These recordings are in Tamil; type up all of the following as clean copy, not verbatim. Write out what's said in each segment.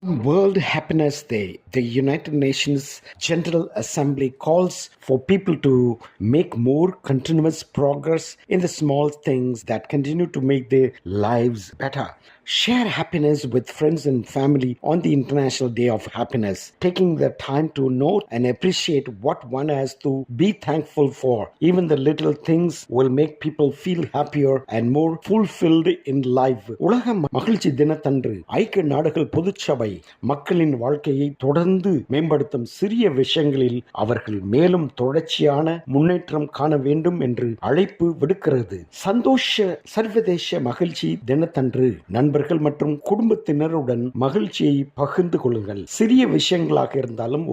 World Happiness Day, the United Nations General Assembly calls for people to make more continuous progress in the small things that continue to make their lives better. Share happiness with friends and family on the International Day of Happiness, taking the time to note and appreciate what one has to be thankful for. Even the little things will make people feel happier and more fulfilled in life. உலக மகிழ்ச்சி தினத்தன்று ஐக்கிய நாடுகள் பொதுச்சபை மக்களின் வாழ்க்கையை தொடர்ந்து மேம்படுத்தும் சிறிய விஷயங்களில் அவர்கள் மேலும் தொடர்ச்சியான முன்னேற்றம் காண வேண்டும் என்று அழைப்பு விடுக்கிறது. சந்தோஷ சர்வதேச மகிழ்ச்சி தினத்தன்று நண்பர்கள் மற்றும் குடும்பத்தினருடன் மகிழ்ச்சியை பகிர்ந்து கொள்ளுங்கள். சிறிய விஷயங்களாக இருந்தாலும்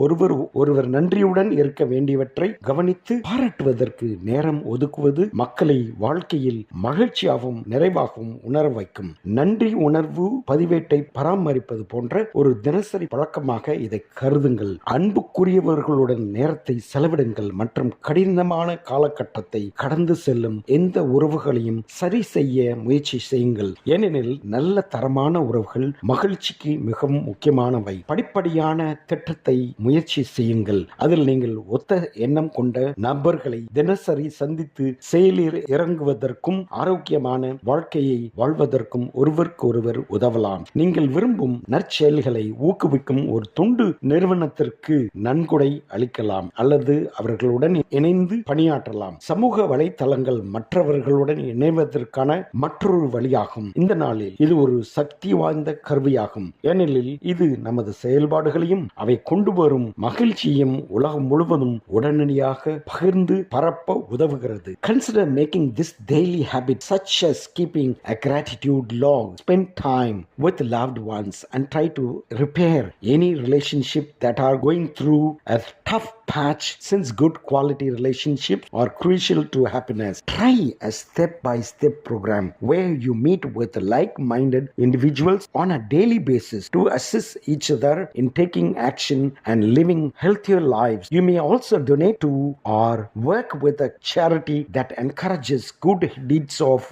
ஒருவர் நன்றியுடன் இருக்க வேண்டியவற்றை கவனித்து பாராட்டுவதற்கு நேரம் ஒதுக்குவது மக்களை வாழ்க்கையில் மகிழ்ச்சியாகவும் நிறைவாகவும் உணர வைக்கும். நன்றி உணர்வு பதிவேட்டை பராமரிப்பது போன்ற ஒரு தினசரி பழக்கமாக இதை கருதுங்கள். அன்புக்குரியவர்களுடன் நேரத்தை செலவிடுங்கள் மற்றும் கடினமான காலகட்டத்தை கடந்து செல்லும் எந்த உறவுகளையும் சரி செய்ய முயற்சி செய்யுங்கள். ஏனெனில் நல்ல தரமான உறவுகள் மகிழ்ச்சிக்கு மிகவும் முக்கியமானவை. படிப்படியான திட்டத்தை முயற்சி செய்யுங்கள். அதில் நீங்கள் ஒத்த எண்ணம் கொண்ட நபர்களை தினசரி சந்தித்து செயலில் இறங்குவதற்கும் ஆரோக்கியமான வாழ்க்கையை வாழ்வதற்கும் ஒருவருக்கொருவர் உதவலாம். நீங்கள் விரும்பும் நற்செயல்களை ஊக்குவிக்கும் ஒரு தொண்டு நிறுவனத்திற்கு நன்கொடை அளிக்கலாம் அல்லது அவர்களுடன் இணைந்து பணியாற்றலாம். சமூக வலைத்தளங்கள் மற்றவர்களுடன் இணைவதற்கான மற்றொரு வழியாகும். இந்த நாளில் இது ஒரு சக்தி வாய்ந்த கருவியாகும். ஏனெனில் இது நமது செயல்பாடுகளையும் அவை கொண்டு வரும் மகிழ்ச்சியையும் உலகம் முழுவதும் உடனடியாக பகிர்ந்து பரப்ப உதவுகிறது. Consider making this daily habit, such as keeping a gratitude log. Spend time with loved ones and try to repair any relationship that are going through a tough patch, since good quality relationships are crucial to happiness. Try a step-by-step program where you meet with like-minded individuals on a daily basis to assist each other in taking action and living healthier lives. You may also donate to or work with a charity that encourages good deeds of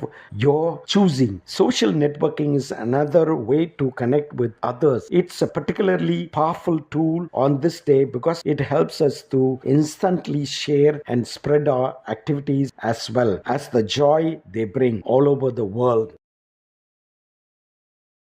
your choosing. Social networking is another way to connect with others. It's a particularly powerful tool on this day because it helps us to instantly share and spread our activities as well as the joy they bring all over the world.